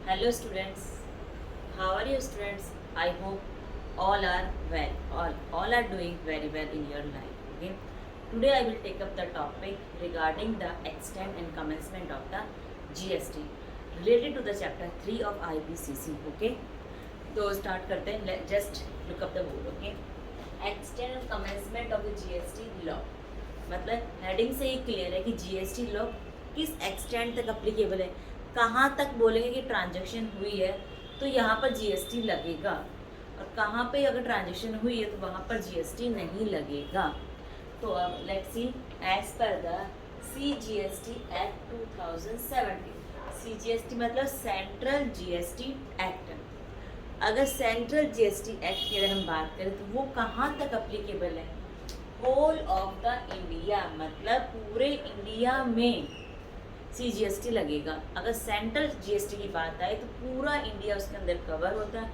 Hello students, how are you students? I hope all are well, all are doing very well in your life. Okay. Today I will take up the topic regarding the extent and commencement of the GST related to the chapter 3 of IBCC. Okay. तो start करते हैं. Just look up the board. Okay. Extent and commencement of the GST law. मतलब heading से ही clear है कि GST law किस extent तक applicable है, कहाँ तक बोलेंगे कि ट्रांजैक्शन हुई है तो यहाँ पर जीएसटी लगेगा, और कहाँ पे अगर ट्रांजैक्शन हुई है तो वहाँ पर जीएसटी नहीं लगेगा. तो अब let's see as per the CGST act 2017. CGST मतलब सेंट्रल जीएसटी एक्ट. अगर सेंट्रल जीएसटी एक्ट की अगर हम बात करें तो वो कहाँ तक अप्लीकेबल है? होल ऑफ द इंडिया, मतलब पूरे इंडिया में CGST लगेगा. अगर सेंट्रल जीएसटी की बात आए तो पूरा इंडिया उसके अंदर कवर होता है,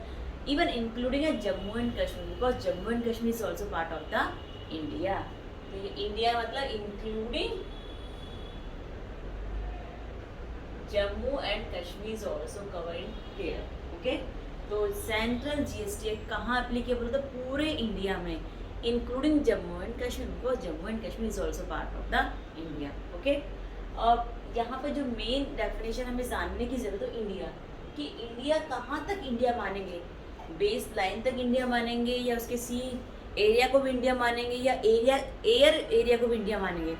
even including Jammu and Kashmir, because Jammu and Kashmir is also part of the India. तो ये इंडिया मतलब including Jammu and Kashmir is also cover in here. Okay. तो सेंट्रल जीएसटी कहाँ एप्लीकेबल होता है? पूरे इंडिया में including Jammu and Kashmir, because Jammu and Kashmir is also part of the India. Okay. और यहाँ पर जो मेन डेफिनेशन हमें जानने की जरूरत है इंडिया कि इंडिया कहाँ तक इंडिया मानेंगे, बेस लाइन तक इंडिया मानेंगे या उसके सी एरिया को भी इंडिया मानेंगे या एयर एरिया को भी इंडिया मानेंगे.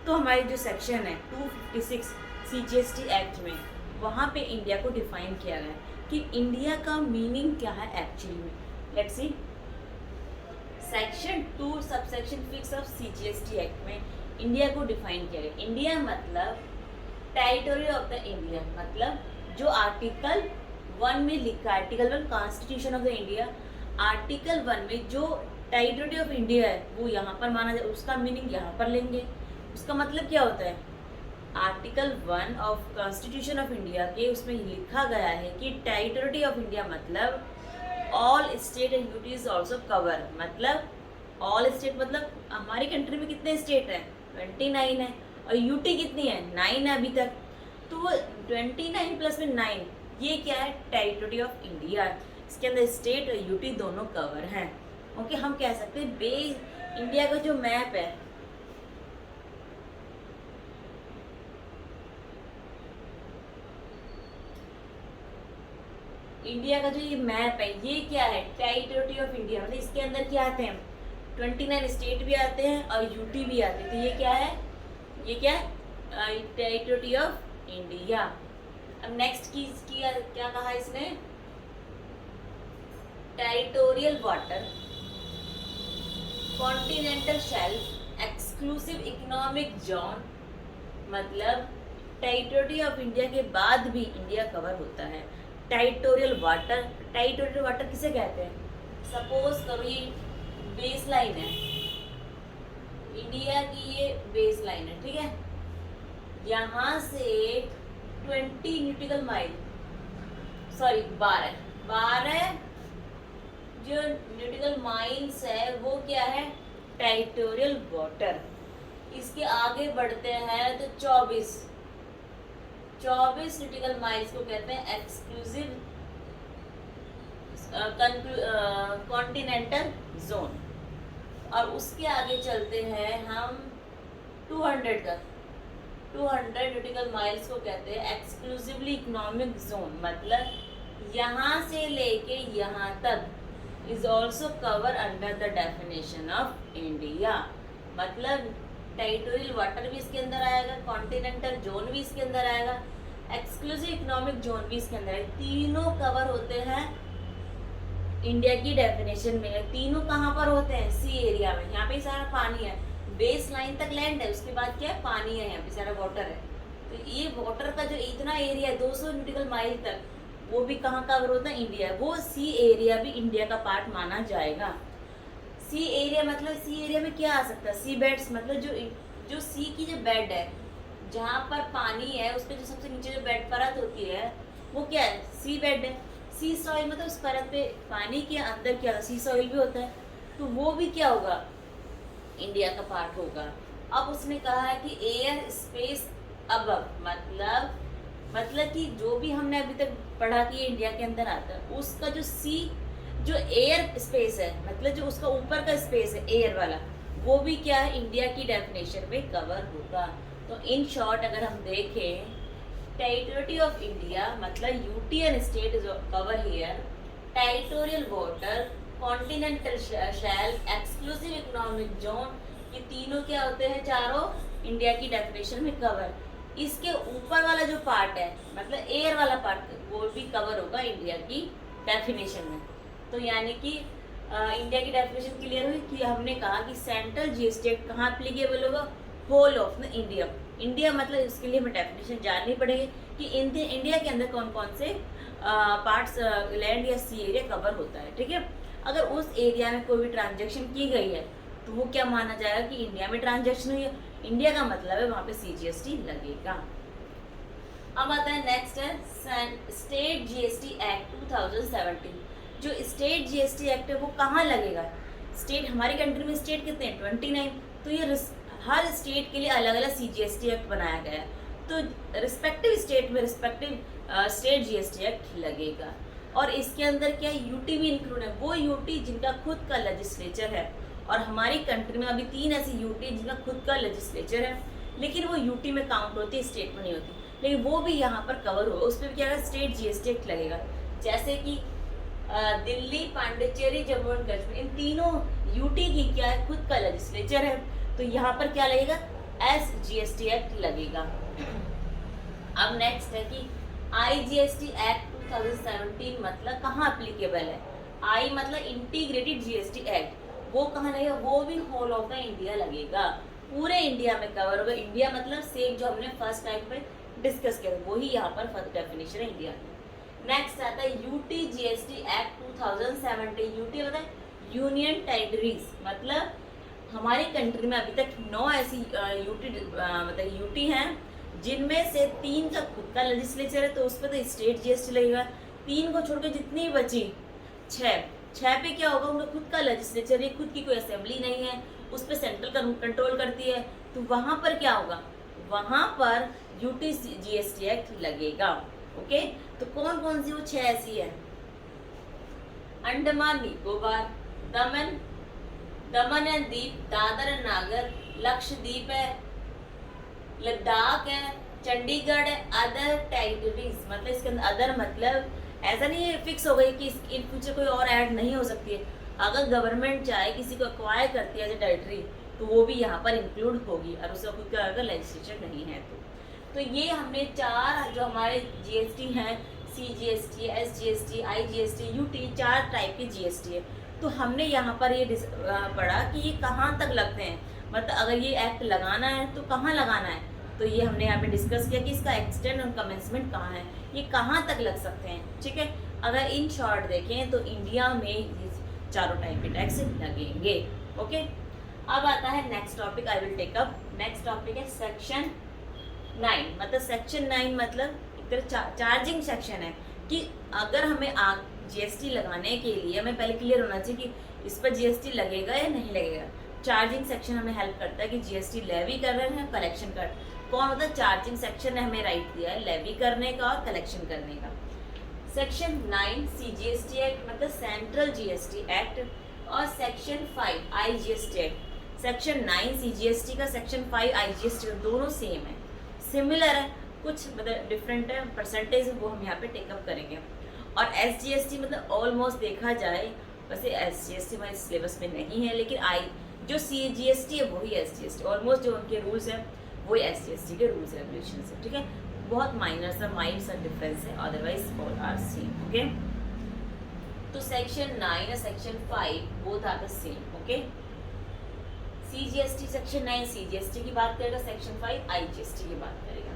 तो हमारे जो सेक्शन है 256 CGST एक्ट में वहाँ पे इंडिया को डिफाइन किया गया है कि इंडिया का मीनिंग क्या है एक्चुअली में. Let's see section 2 subsection 6 of CGST act में इंडिया को डिफाइन किया गया. इंडिया मतलब टेरिटोरी ऑफ द इंडिया, मतलब जो आर्टिकल 1 में लिखा है, article 1 constitution of the India, article 1 में जो टेरिटोरी ऑफ इंडिया है वो यहाँ पर माना जाए, उसका मीनिंग यहाँ पर लेंगे. उसका मतलब क्या होता है? Article 1 of constitution of India के उसमें लिखा गया है कि टेरिटोरी ऑफ इंडिया मतलब all state and UTs also cover. मतलब ऑल स्टेट मतलब हमारी कंट्री में कितने स्टेट हैं? 29 है, और यूटी कितनी है? 9 है अभी तक. तो वो 29 प्लस में 9 ये क्या है? Territory of India. इसके अंदर स्टेट और यूटी दोनों कवर हैं. ओके. हम कह सकते हैं बेस इंडिया का जो मैप है इंडिया का जो ये मैप है ये क्या है? Territory of India. मतलब इसके अंदर क्या आते हैं? 29 स्टेट भी आते हैं और यूटी भी आते हैं. तो ये क्या है? ये क्या है? Territory of India. अब नेक्स्ट की क्या कहा इसने? Territorial water, continental shelf, exclusive economic zone. मतलब टेरिटोरी ऑफ इंडिया के बाद भी इंडिया कवर होता है. टेरिटोरियल वाटर, टेरिटोरियल वाटर किसे कहते हैं? सपोज करो ये बेस लाइन है इंडिया की, ये बेस लाइन है, ठीक है. यहाँ से 20 न्यूटिकल माइल, सॉरी 12 जो न्यूटिकल माइल्स है वो क्या है? Territorial water. इसके आगे बढ़ते हैं तो 24 न्यूटिकल माइल्स को कहते हैं एक्सक्लूसिव कॉन्टिनेंटल जोन. और उसके आगे चलते हैं हम 200 तक. 200 न्यूटिकल माइल्स को कहते हैं एक्सक्लूसिवली इकोनॉमिक जोन. मतलब यहाँ से लेके यहाँ तक is also cover under the definition of India. मतलब टेरिटोरियल वाटर भी इसके अंदर आएगा, कॉन्टिनेंटल जोन भी इसके अंदर आएगा, एक्सक्लूसिव इकोनॉमिक जोन भी इसके अंदर है. तीनों कवर होते हैं इंडिया की डेफिनेशन में. तीनों कहाँ पर होते हैं? सी एरिया में. यहाँ पे सारा पानी है, बेस लाइन तक लैंड है, उसके बाद क्या है? पानी है, यहाँ पे सारा वाटर है. तो ये वाटर का जो इतना एरिया है 200 न्यूटिकल माइल तक, वो भी कहाँ कवर होता है? इंडिया. वो सी एरिया भी इंडिया का पार्ट माना जाएगा. सी एरिया मतलब सी एरिया में क्या आ सकता है? सी बेड्स, मतलब जो सी की जो बेड है जहाँ पर पानी है उस पर जो सबसे नीचे जो बेड परत होती है वो क्या है? सी बेड है. सी सॉइल मतलब उस परत पे पानी के अंदर क्या होता है? सी सॉइल भी होता है. तो वो भी क्या होगा? इंडिया का पार्ट होगा. अब उसने कहा है कि एयर स्पेस अबव मतलब मतलब कि जो भी हमने अभी तक पढ़ा कि ये इंडिया के अंदर आता है, उसका जो सी जो एयर स्पेस है, मतलब जो उसका ऊपर का स्पेस है एयर वाला, वो भी क्या है, इंडिया की डेफिनेशन में कवर होगा। तो इन शॉर्ट अगर हम देखें, टेरिटरी ऑफ इंडिया मतलब UT state is cover here, territorial water, continental shelf, exclusive economic zone, ये तीनों क्या होते हैं, चारों इंडिया की डेफिनेशन में कवर। इसके ऊपर वाला जो पार्ट है मतलब एयर वाला पार्ट, वो भी कवर होगा इंडिया की डेफिनेशन में। तो यानी कि इंडिया की डेफिनेशन क्लियर हुई कि हमने कहा कि सेंट्रल जीएसटी एक्ट कहाँ एप्लीकेबल होगा, whole of the India. India मतलब इसके लिए हमें डेफिनेशन जाननी पड़ेगी कि इंडिया के अंदर कौन कौन से पार्ट्स लैंड या सी एरिया कवर होता है, ठीक है। अगर उस एरिया में कोई भी ट्रांजेक्शन की गई है तो वो क्या माना जाएगा कि इंडिया में ट्रांजेक्शन हुई है, इंडिया का मतलब है वहाँ पे सीजीएसटी लगेगा। अब आता है नेक्स्ट है स्टेट जीएसटी एक्ट 2017। जो स्टेट जीएसटी एक्ट है वो कहाँ लगेगा, स्टेट हमारी कंट्री में स्टेट कितने हैं 29, तो ये हर स्टेट के लिए अलग अलग सीजीएसटी एक्ट बनाया गया है। तो रिस्पेक्टिव स्टेट में रिस्पेक्टिव स्टेट जीएसटी एक्ट लगेगा। और इसके अंदर क्या यूटी भी इंक्लूड है, वो यूटी जिनका खुद का लेजिस्लेचर है। और हमारी कंट्री में अभी 3 ऐसी यूटी जिनका खुद का लेजिस्लेचर है, लेकिन वो यूटी में काउंट होती है, स्टेट में नहीं होती, लेकिन वो भी यहाँ पर कवर होगा। उस पर भी क्या है, स्टेट जीएसटी एक्ट लगेगा। जैसे कि दिल्ली, पांडिचेरी, जम्मू एंड कश्मीर, इन तीनों यूटी की क्या है, खुद का लेजिस्लेचर है, तो यहाँ पर क्या लगेगा, एसजीएसटी एक्ट लगेगा। अब नेक्स्ट है कि आईजीएसटी एक्ट 2017 मतलब कहाँ एप्लीकेबल है। आई मतलब इंटीग्रेटेड जीएसटी एक्ट, वो कहाँ लगेगा, वो भी होल ऑफ द इंडिया लगेगा, पूरे इंडिया में कवर होगा। इंडिया मतलब सेम जो हमने फर्स्ट टाइम पे डिस्कस किया था, वही यहाँ पर फर्स्ट डेफिनेशन है इंडिया की। नेक्स्ट आता है यूटी जीएसटी एक्ट 2017। यूटी मतलब यूनियन टेरिटरीज, मतलब हमारी कंट्री में अभी तक 9 ऐसी मतलब यूटी हैं जिनमें से 3 का खुद का लेजिस्लेचर है, तो उस पर तो स्टेट जीएसटी लगेगा। 3 को छोड़कर जितनी बची 6 पे क्या होगा, उनका खुद का लेजिस्लेचर है, खुद की कोई असेंबली नहीं है, उस पर सेंट्रल कंट्रोल करती है, तो वहाँ पर क्या होगा, वहाँ पर यूटी जीएसटी एक्ट लगेगा। ओके, तो कौन कौन सी वो 6 ऐसी है, अंडमान निकोबार, दमन एंड दीप, दादर एंड नागर, लक्षद्वीप है, लद्दाख है, चंडीगढ़ है, अदर टेरिटरीज। मतलब इसके अंदर अदर मतलब ऐसा नहीं है फिक्स हो गई कि इन फ्यूचर कोई और ऐड नहीं हो सकती है। अगर गवर्नमेंट चाहे किसी को एक्वायर करती है एज ए टेरिटरी, तो वो भी यहाँ पर इंक्लूड होगी, और उसका खुद का अगर लेजिस्लेचर नहीं है तो ये हमने 4 जो हमारे जीएसटी हैं, CGST, SGST, IGST, UT, 4 type के जीएसटी है। तो हमने यहाँ पर ये पढ़ा कि ये कहाँ तक लगते हैं, मतलब अगर ये एक्ट लगाना है तो कहाँ लगाना है। तो ये हमने यहाँ पे डिस्कस किया कि इसका एक्सटेंड और कमेंसमेंट कहाँ है, ये कहाँ तक लग सकते हैं, ठीक है। अगर इन शॉर्ट देखें तो इंडिया में ये चारों टाइप के टैक्स लगेंगे। ओके, अब आता है next topic, I will take up. Next topic है सेक्शन 9। मतलब सेक्शन 9 मतलब एक तरह चार्जिंग सेक्शन है कि अगर हमें जीएसटी लगाने के लिए हमें पहले क्लियर होना चाहिए कि इस पर जीएसटी लगेगा या नहीं लगेगा। चार्जिंग सेक्शन हमें हेल्प करता है कि जीएसटी लेवी कर रहे हैं, कलेक्शन कर कौन होता है, चार्जिंग सेक्शन ने हमें राइट दिया है लेवी करने का और कलेक्शन करने का। सेक्शन 9 सीजीएसटी एक्ट मतलब सेंट्रल जीएसटी एक्ट, और section 5 IGST act. Section 9 CGST का, सेक्शन 5 आईजीएसटी का, दोनों सेम है, सिमिलर है, कुछ मतलब डिफरेंट है, परसेंटेज वो हम यहाँ पे टेकअप करेंगे। और एसजीएसटी मतलब ऑलमोस्ट देखा जाए, वैसे एसजीएसटी हमारे सिलेबस में नहीं है, लेकिन जो सीजीएसटी है वही एसजीएसटी, ऑलमोस्ट जो उनके रूल्स हैं वही एसजीएसटी के रूल्स रेगुलेशन है, ठीक है। बहुत माइनर सा डिफरेंस है, otherwise all are same. Okay, तो सेक्शन 9 और section 5 both are the same. Okay, CGST section 9 CGST की बात करेगा, सेक्शन 5 आईजीएसटी की बात करेगा।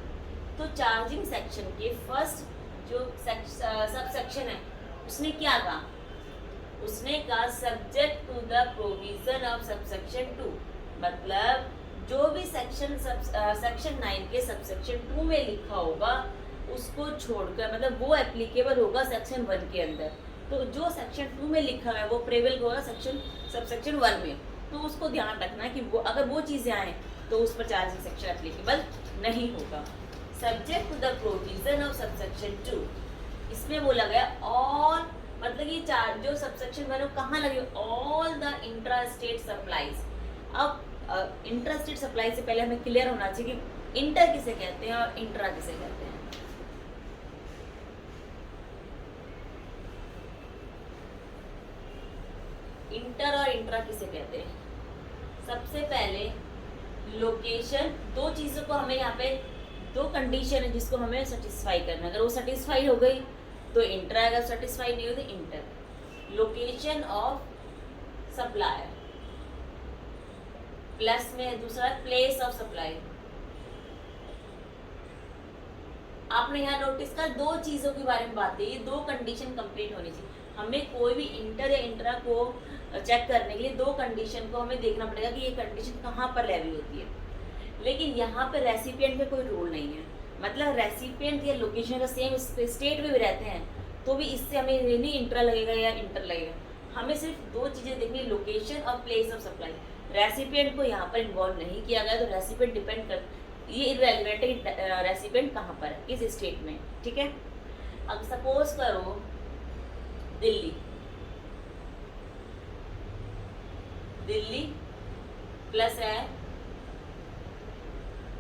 तो चार्जिंग सेक्शन के फर्स्ट जो सब सेक्शन है उसने क्या कहा, उसने कहा subject to the provision of subsection 2, मतलब जो भी सेक्शन 9 के सबसेक्शन 2 में लिखा होगा उसको छोड़कर, मतलब वो एप्लीकेबल होगा सेक्शन 1 के अंदर। तो जो सेक्शन 2 में लिखा है वो प्रेवेल होगा सबसेक्शन 1 में, तो उसको ध्यान रखना है कि वो अगर वो चीज़ें आए तो उस पर चार्जिंग सेक्शन एप्लीकेबल नहीं होगा। Subject to the provision of subsection 2। इसमें बोला गया ऑल, मतलब ये चार जो सबसेक्शन 1 कहाँ लगे, all the intra state supplies. अब इंट्रा स्टेट सप्लाई से पहले हमें क्लियर होना चाहिए कि इंटर किसे कहते हैं और इंट्रा किसे कहते हैं। इंटर और इंट्रा किसे कहते हैं? सबसे पहले लोकेशन, दो चीजों को हमें यहाँ पे, दो कंडीशन है जिसको हमें सेटिस्फाई करना है। अगर वो सेटिस्फाई हो गई तो इंटर आएगा, अगर सेटिस्फाई नहीं होती inter. Location of supplier, plus में दूसरा प्लेस ऑफ सप्लाई। आपने यहाँ नोटिस कर दो चीजों के बारे में बात की, दो कंडीशन कंप्लीट होनी चाहिए। हमें कोई भी इंटर या इंट्रा को चेक करने के लिए दो कंडीशन को हमें देखना पड़ेगा कि ये कंडीशन कहाँ पर लेवी होती है। लेकिन यहाँ पे रेसिपिएंट में कोई रोल नहीं है, मतलब रेसिपिएंट या लोकेशन का सेम स्टेट में भी रहते हैं तो भी इससे हमें नहीं इंट्रा लगेगा या इंटर लगेगा। हमें सिर्फ दो चीज़ें देखनी, लोकेशन और प्लेस ऑफ सप्लाई। रेसिपिएंट को यहाँ पर इन्वॉल्व नहीं किया गया तो रेसिपिएंट डिपेंड कर, ये इररेलेवेंट है रेसिपिएंट कहाँ पर है, किस स्टेट में। ठीक है, अब सपोज करो दिल्ली, दिल्ली प्लस है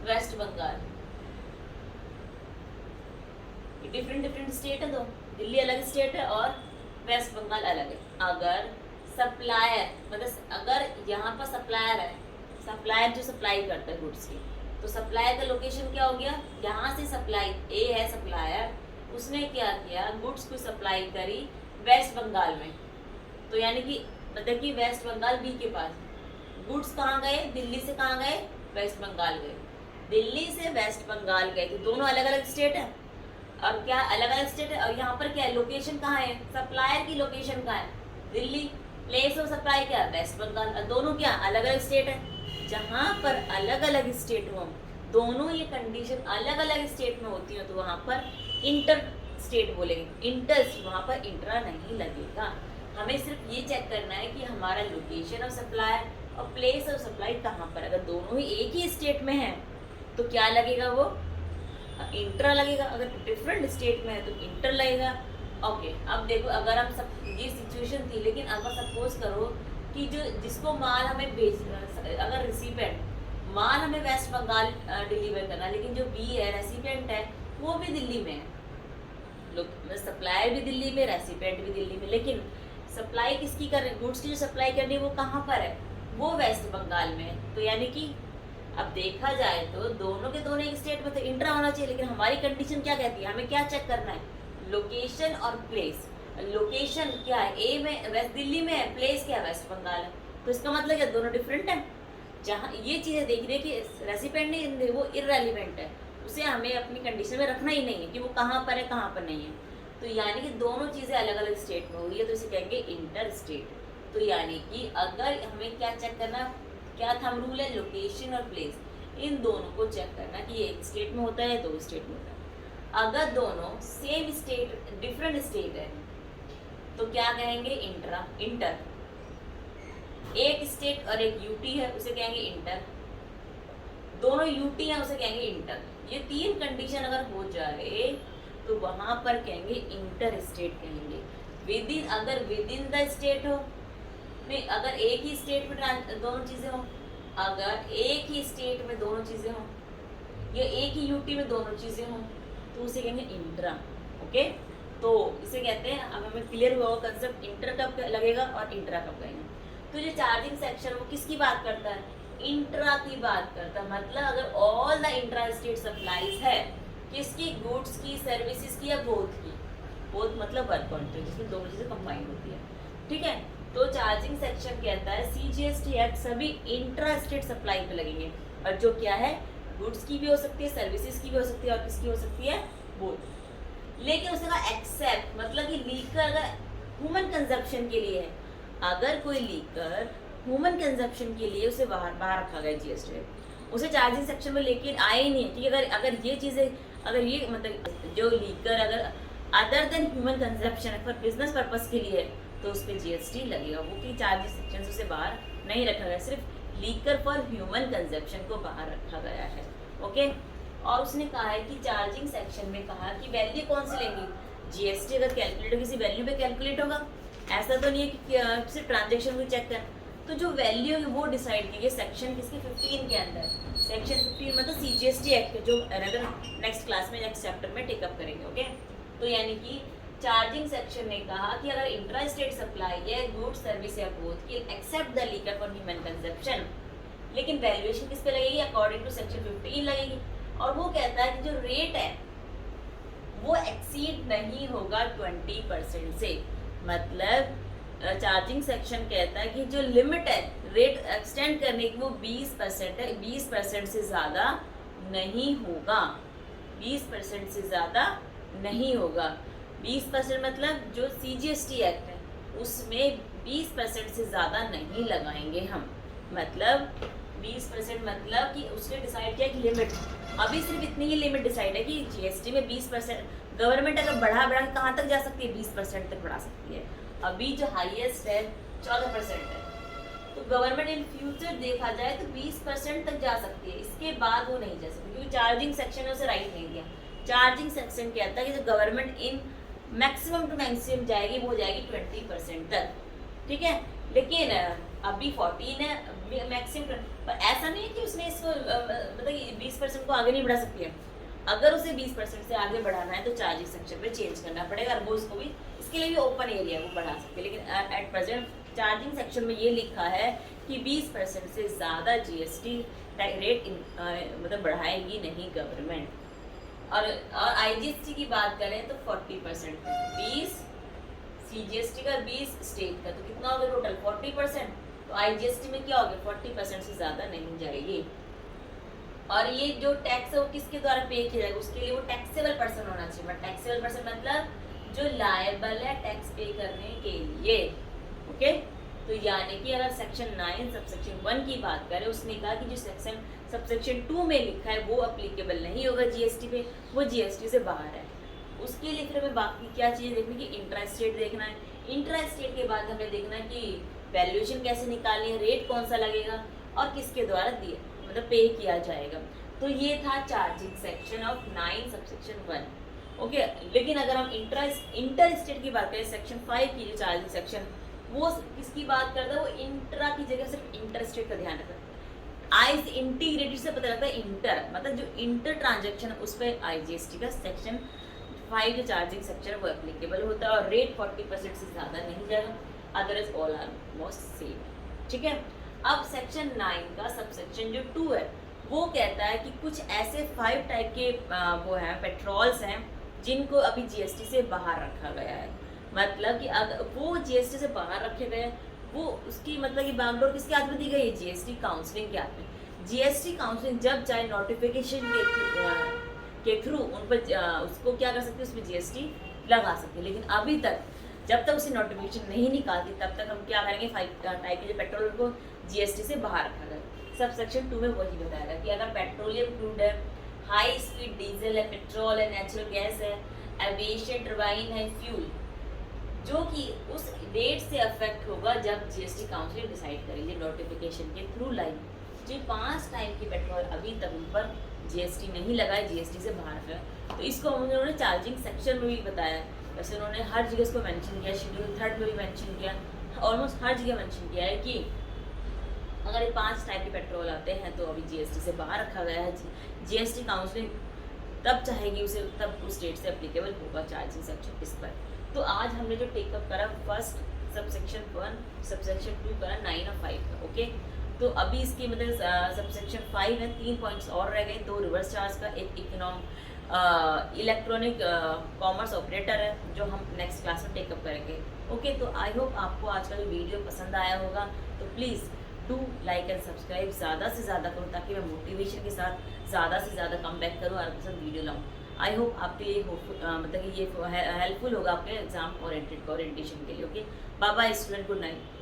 West Bengal, different different state है, तो दिल्ली अलग स्टेट है और वेस्ट बंगाल अलग है। अगर सप्लायर, मतलब अगर यहाँ पर सप्लायर है, सप्लायर जो सप्लाई करता है गुड्स की, तो सप्लायर का लोकेशन क्या हो गया, यहाँ से सप्लाई ए है सप्लायर, उसने क्या किया गुड्स को सप्लाई करी वेस्ट बंगाल में, तो यानी कि मतलब कि वेस्ट बंगाल बी के पास गुड्स कहाँ गए, दिल्ली से कहाँ गए, वेस्ट बंगाल गए। दिल्ली से वेस्ट बंगाल गए तो दोनों अलग अलग स्टेट है, और क्या अलग अलग स्टेट है, और यहाँ पर क्या है लोकेशन कहाँ है, सप्लायर की लोकेशन कहाँ है, दिल्ली, प्लेस ऑफ सप्लाई क्या है, वेस्ट बंगाल, और दोनों क्या अलग अलग स्टेट है। जहाँ पर अलग अलग स्टेट हो, दोनों ये कंडीशन अलग अलग स्टेट में होती हो तो वहाँ पर इंटर स्टेट बोलेंगे, इंटर, वहाँ पर इंट्रा नहीं लगेगा। हमें सिर्फ ये चेक करना है कि हमारा लोकेशन ऑफ सप्लायर और प्लेस ऑफ सप्लाई कहाँ पर, अगर दोनों ही एक ही स्टेट में है तो क्या लगेगा, वो इंट्रा लगेगा, अगर डिफरेंट स्टेट में है तो इंटर लगेगा। ओके, अब देखो अगर हम सब, ये सिचुएशन थी, लेकिन अगर सपोज करो कि जो जिसको माल हमें भेज, अगर रिसिपेंट माल हमें वेस्ट बंगाल डिलीवर करना, लेकिन जो बी है रेसिपेंट है वो भी दिल्ली में है, सप्लायर भी दिल्ली में, रेसिपेंट भी दिल्ली में, लेकिन सप्लाई किसकी कर रहे, गुड्स की जो सप्लाई करनी है वो कहाँ पर है, वो वेस्ट बंगाल में है। तो यानी कि अब देखा जाए तो दोनों के दोनों एक स्टेट में तो इंट्रा होना चाहिए, लेकिन हमारी कंडीशन क्या कहती है, हमें क्या चेक करना है, लोकेशन और प्लेस। लोकेशन क्या है, ए में वेस्ट दिल्ली में है, प्लेस क्या है, वेस्ट बंगाल है, तो इसका मतलब क्या दोनों डिफरेंट है। जहाँ ये चीज़ें देख रही है कि रेसिपेंट नहीं, वो इररेलेवेंट है, उसे हमें अपनी कंडीशन में रखना ही नहीं है कि वो कहाँ पर है कहाँ पर नहीं है। तो यानी कि दोनों चीज़ें अलग अलग स्टेट में हुई है तो इसे कहेंगे इंटर स्टेट। तो यानी कि अगर हमें क्या चेक करना, क्या थंब रूल है, लोकेशन और प्लेस, इन दोनों को चेक करना कि ये एक स्टेट में होता है, दो स्टेट में होता है। अगर दोनों सेम स्टेट डिफरेंट स्टेट है तो क्या कहेंगे, इंट्रा, इंटर। एक स्टेट और एक यूटी है उसे कहेंगे इंटर, दोनों यूटी है उसे कहेंगे इंटर। ये तीन कंडीशन अगर हो जाए तो वहां पर कहेंगे इंटर स्टेट कहेंगे। विद इन, अगर विद इन द स्टेट हो, नहीं अगर एक ही स्टेट में दोनों चीजें हो, अगर एक ही स्टेट में दोनों चीजें हो या एक ही यूटी में दोनों चीजें हो तो उसे कहेंगे इंट्रा। ओके, तो इसे कहते हैं, अब हमें क्लियर हुआ कंसेप्ट इंटर कब लगेगा और इंट्रा कब लगेगा। तो जो चार्जिंग सेक्शन वो किसकी बात करता है, इंट्रा की बात करता है। मतलब अगर all the intra state supplies है, किसकी, गुड्स की, सर्विसेज की या बोथ की, बोथ मतलब वर्क क्वांटिटी जिसमें दोनों चीजें कंबाइन होती है। ठीक है, तो चार्जिंग सेक्शन कहता है CGST एक्ट सभी इंट्रा स्टेट सप्लाई पे लगेंगे, और जो क्या है गुड्स की भी हो सकती है, सर्विसेज की भी हो सकती है, और किसकी हो सकती है, बोथ। लेकिन उसने कहा एक्सेप्ट, मतलब कि लीकर अगर ह्यूमन कंजप्शन के लिए है, अगर कोई लीकर ह्यूमन कंजप्शन के लिए उसे बाहर रखा गया GST, उसे चार्जिंग सेक्शन में लेके आए ही नहीं है। क्योंकि अगर ये चीज़ें, अगर ये मतलब जो लीकर अगर अदर देन ह्यूमन कंजप्शन है, फॉर बिजनेस पर्पस के लिए है, तो उस पर GST लगेगा, वो कि चार्जिंग सेक्शन से उसे बाहर नहीं रखा गया, सिर्फ लीकर फॉर ह्यूमन कंजप्शन को बाहर रखा गया है। ओके, और उसने कहा है कि चार्जिंग सेक्शन में कहा कि वैल्यू कौन सी लेंगी, जीएसटी अगर कैलकुलेट हो किसी वैल्यू पे कैलकुलेट होगा, ऐसा तो नहीं है कि सिर्फ ट्रांजेक्शन को चेक कर। तो जो वैल्यू है वो डिसाइड कीजिए सेक्शन किसके 15 के अंदर, सेक्शन 15 मतलब सीजीएसटी एक्ट, जो अनदर नेक्स्ट क्लास में नेक्स्ट चैप्टर में टेकअप करेंगे। ओके, तो यानी कि चार्जिंग सेक्शन ने कहा कि अगर इंट्रा स्टेट सप्लाई है गुड सर्विस या बोथ की except the liquor for human consumption, लेकिन वैल्यूएशन किस पे लगेगी, अकॉर्डिंग टू सेक्शन 15 लगेगी। और वो कहता है कि जो रेट है वो एक्सीड नहीं होगा 20% से, मतलब चार्जिंग सेक्शन कहता है कि जो लिमिट है रेट एक्सटेंड करने की वो 20% है, 20% से ज़्यादा नहीं होगा, 20% से ज़्यादा नहीं होगा। 20% मतलब जो सीजीएसटी एक्ट है उसमें 20% से ज़्यादा नहीं लगाएंगे हम, मतलब 20% मतलब कि उसने डिसाइड किया कि लिमिट, अभी सिर्फ इतनी ही लिमिट डिसाइड है कि जीएसटी में 20%, गवर्नमेंट अगर बढ़ा कहाँ तक जा सकती है, 20% तक बढ़ा सकती है। अभी जो हाईएस्ट है 14% है, तो गवर्नमेंट इन फ्यूचर देखा जाए तो 20% तक जा सकती है, इसके बाद वो नहीं जा सकती, क्योंकि चार्जिंग सेक्शन ने उसे राइट नहीं दिया। चार्जिंग सेक्शन कहता है कि जो government in maximum to maximum जाएगी वो जाएगी 20% तक, ठीक है। लेकिन अभी 14 है मैक्सिमम, पर ऐसा नहीं है कि उसने इसको मतलब 20% को आगे नहीं बढ़ा सकती है। अगर उसे 20% से आगे बढ़ाना है तो चार्जिंग सेक्शन पे चेंज करना पड़ेगा, और वो उसको भी इसके लिए भी ओपन एरिया वो बढ़ा सकते हैं। लेकिन एट प्रेजेंट चार्जिंग सेक्शन में ये लिखा है कि 20% से ज़्यादा जीएसटी रेट मतलब बढ़ाएगी नहीं गवर्नमेंट। और आईजीएसटी की बात करें तो 40%, 20 सीजीएसटी का 20 स्टेट का, तो कितना हो गया टोटल 40%, तो आईजीएसटी में क्या हो गया 40% से ज़्यादा नहीं जाएगी। और ये जो टैक्स है वो किसके द्वारा पे किया जाएगा, उसके लिए वो टैक्सेबल पर्सन होना चाहिए। बट टैक्सेबल पर्सन मतलब जो लायबल है टैक्स पे करने के लिए। ओके, तो यानी कि अगर सेक्शन 9 सबसेक्शन 1 की बात करें, उसने कहा कि जो सेक्शन सबसेक्शन 2 में लिखा है वो अप्लीकेबल नहीं होगा जीएसटी पे, वो जीएसटी से बाहर है। उसके लिए फिर हमें बाकी क्या चीज़ें देखनी कि इंट्रा स्टेट देखना है। इंट्रा स्टेट के बाद हमें देखना है कि वैल्यूएशन कैसे निकालनी है, रेट कौन सा लगेगा और किसके द्वारा दिए मतलब पे किया जाएगा। तो ये था charging section of 9 subsection 1। Okay, लेकिन अगर हम इंटर स्टेट की बात करें, सेक्शन 5 की जो चार्जिंग सेक्शन वो किसकी बात करता है, वो इंट्रा की जगह सिर्फ इंटर स्टेट का ध्यान रखता है। आई इंटीग्रेटेड से पता लगता है इंटर, मतलब जो इंटर ट्रांजेक्शन उस पर आईजीएसटी का सेक्शन 5 जो चार्जिंग सेक्शन है वो एप्लीकेबल होता है, और रेट 40% से ज़्यादा नहीं जाएगा, otherwise all are most same, ठीक है। अब सेक्शन 9 का सबसेक्शन जो 2 है वो कहता है कि कुछ ऐसे 5 टाइप के वो हैं पेट्रोल्स हैं जिनको अभी जीएसटी से बाहर रखा गया है। मतलब कि अगर वो जीएसटी से बाहर रखे गए, वो उसकी मतलब कि बागडोर किसके हाथ में दी गई है, जीएसटी काउंसलिंग के हाथ में। जीएसटी काउंसलिंग जब चाहे नोटिफिकेशन के थ्रू उन पर उसको क्या कर सकते हैं, उसमें जीएसटी लगा सकते हैं। लेकिन अभी तक जब तक उसे नोटिफिकेशन नहीं निकालती तब तक हम क्या करेंगे, 5 टाइप के पेट्रोल को जीएसटी से बाहर रखा गया। सब सेक्शन 2 में वही बताएगा कि अगर पेट्रोलियम क्रूड है, हाई स्पीड डीजल है, पेट्रोल है, नेचुरल गैस है, एविएशन टरबाइन है, फ्यूल, जो कि उस डेट से अफेक्ट होगा जब जीएसटी काउंसिल डिसाइड करेंगे नोटिफिकेशन के थ्रू लाइन। जो 5 टाइप की पेट्रोल अभी तक उन पर जीएसटी नहीं लगाए, जीएसटी से बाहर है, तो इसको उन्होंने चार्जिंग सेक्शन में भी बताया। वैसे उन्होंने हर जगह इसको मेंशन किया, शेड्यूल 3 में भी मेंशन किया, ऑलमोस्ट हर जगह मेंशन किया है कि अगर ये 5 टाइप के पेट्रोल आते हैं तो अभी जीएसटी से बाहर रखा गया है। जीएसटी काउंसिलिंग तब चाहेगी उसे, तब उस स्टेट से एप्लीकेबल होगा चार्जिंग सेक्शन इस पर। तो आज हमने जो टेकअप करा फर्स्ट सबसेक्शन 1 सबसेक्शन 2 करा 9 और 5 का। ओके, तो अभी इसकी मतलब सबसेक्शन 5 है, 3 पॉइंट्स और रह गए, 2 रिवर्स चार्ज का, एक इलेक्ट्रॉनिक कॉमर्स ऑपरेटर है जो हम नेक्स्ट क्लास में टेकअप करेंगे। ओके, तो आई होप आपको आज का जो वीडियो पसंद आया होगा, तो please do like and subscribe ज़्यादा से ज़्यादा करूँ ताकि मैं मोटिवेशन के साथ ज़्यादा से ज़्यादा कम बैक करूँ और आपके साथ वीडियो लाऊँ। आई होप आपके लिए मतलब कि ये हेल्पफुल होगा आपके एग्जाम ओरिएंटेशन के लिए। Okay, bye bye student, good night.